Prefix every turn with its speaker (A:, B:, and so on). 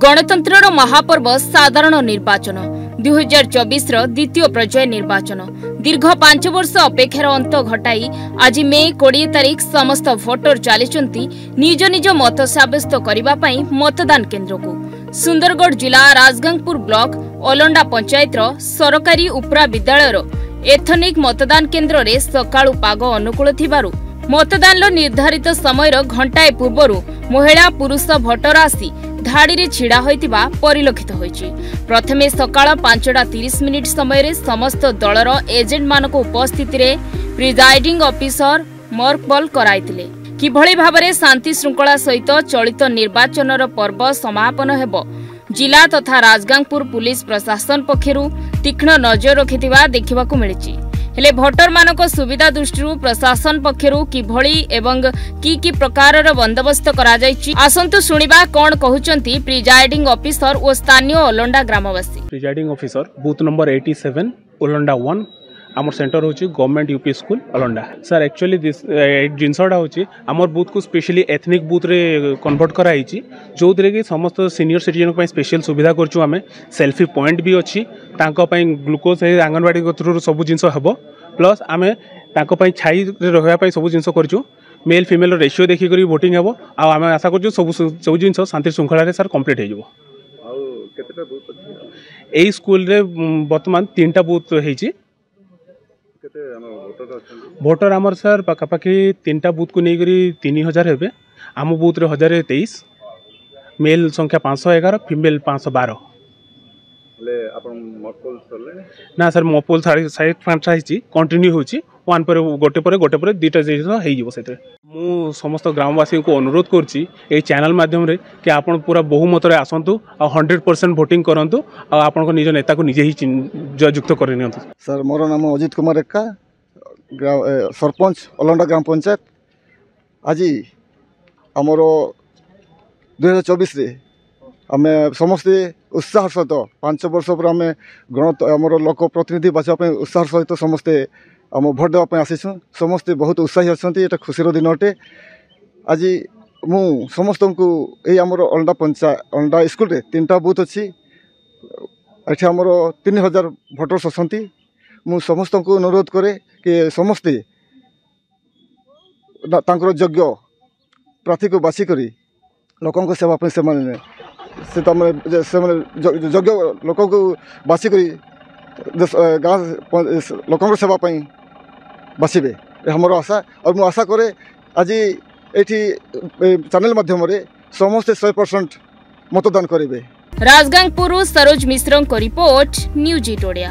A: गणतंत्र महापर्व साधारण निर्वाचन 2024 द्वितीय पर्याय निर्वाचन दीर्घ 5 वर्ष अपेक्षार अंत घटाई आज मे 20 तारीख समस्त भोटर चली निज निज मत सब्यस्त करने मतदान केन्द्र को सुंदरगढ़ जिला राजगांगपुर ब्लॉक ओलंडा पंचायत सरकारी उपरा विद्यालय एथनिक मतदान केन्द्र रे सकाळु पाग अनुकूल थिबारु मतदान निर्धारित समय घंटाए पूर्व महिला पुरुष भोटर आसी धाड़ी रे छिड़ा होइतिबा परिलक्षित होइछि। प्रथमे सकाळ 5:30 समय समस्त दलर एजेंट मानक उपस्थिति रे प्रिजाइडिंग ऑफिसर मर्कबल कराइतिले किभଳି भाबरे शांति श्रृंखला सहित चलित निर्वाचनर पर्व समापन हेबो जिला तथा राजगांगपुर पुलिस प्रशासन पक्षरु तीक्ष्ण नजर रखिथिबा देखिबाकू मिलिछि। हेले भोटर मानक सुविधा दृष्टि प्रशासन पक्षरु किभଳି एवं की प्रकारर बंदोबस्त करा जायछि आसंतु सुनिबा कोन कहउचंती प्रिजाइडिंग ऑफिसर और स्थानीय ओलंडा ग्रामवासी।
B: Presiding officer booth number 87 Olanda 1 आमर सेंटर होची government UP school Olanda. Sir actually this जिनसडा होची आमर बूथ को स्पेशली एथनिक बूथ रे कन्वर्ट कराइछि जो दरे कि समस्त सीनियर सिटीजन को स्पेशल सुविधा करछु। आमे सेल्फी पॉइंट भी अछि तांको पई ग्लूकोज आंगनवाड़ी थ्रू सब जिनस हेबो प्लस आमे तांको पई छाई रे रहया पई सब जिनस करछु। मेल फीमेल रेशियो देखि करी वोटिंग हेबो आ आमे आशा करछु सब जिनस शांति श्रृंखला रे सर कंप्लीट हे जिवो।
C: आ केतेटा बूथ अछि
B: एई स्कूल रे वर्तमान 3टा बूथ हेछि। भोटर आमर सर पाखापाखि 3टा बूथ को नहीं 3000 हेबे आम बूथ रे 1023 मेल संख्या 511 फीमेल 512। ना सर मो पोल साइड फ्रांचाइज कंटिन्यू होची वन पर गोटे पर दुटा जिनिस हेई जिवो सेते। मु समस्त ग्रामवासी को अनुरोध करछि ए चैनल माध्यम रे कि आपण पूरा बहुमत रे आसंतु आ 100% वोटिंग करंतु आ आपण को निज नेता को निजे ही जययुक्त कर नियंतु।
C: सर मोर नाम अजित कुमार एक्का सरपंच ओलंडा ग्राम पंचायत। आज आमर 2024 रे आमे समस्ते उत्साह सहित 5 वर्ष पर आमे आमर लोक प्रतिनिधि बाछा उत्साह सहित समस्ते आम भोट देवाई आसीछुँ। समस्ते बहुत उत्साही अच्छा ये खुशीर दिन अटे। आज मु समस्त को यही आमर ओलंडा पंचायत ओलंडा स्कूल रे 3टा बूथ अच्छी ये आमर 3000 भोटर्स अच्छा। मु समस्त को अनुरोध करे कि समस्ते योग्य प्रार्थी को बाछी करी लोकों सेवा से योग्य लोक को बाछी करी गाँव लोकों सेवा बाछिबे हमर आशा। और मु आशा करे आज एठी चैनल माध्यम रे समस्ते 100% मतदान करेंगे।
A: राजगांगपुर सरोज मिश्र को रिपोर्ट न्यूज 8 ओडिया।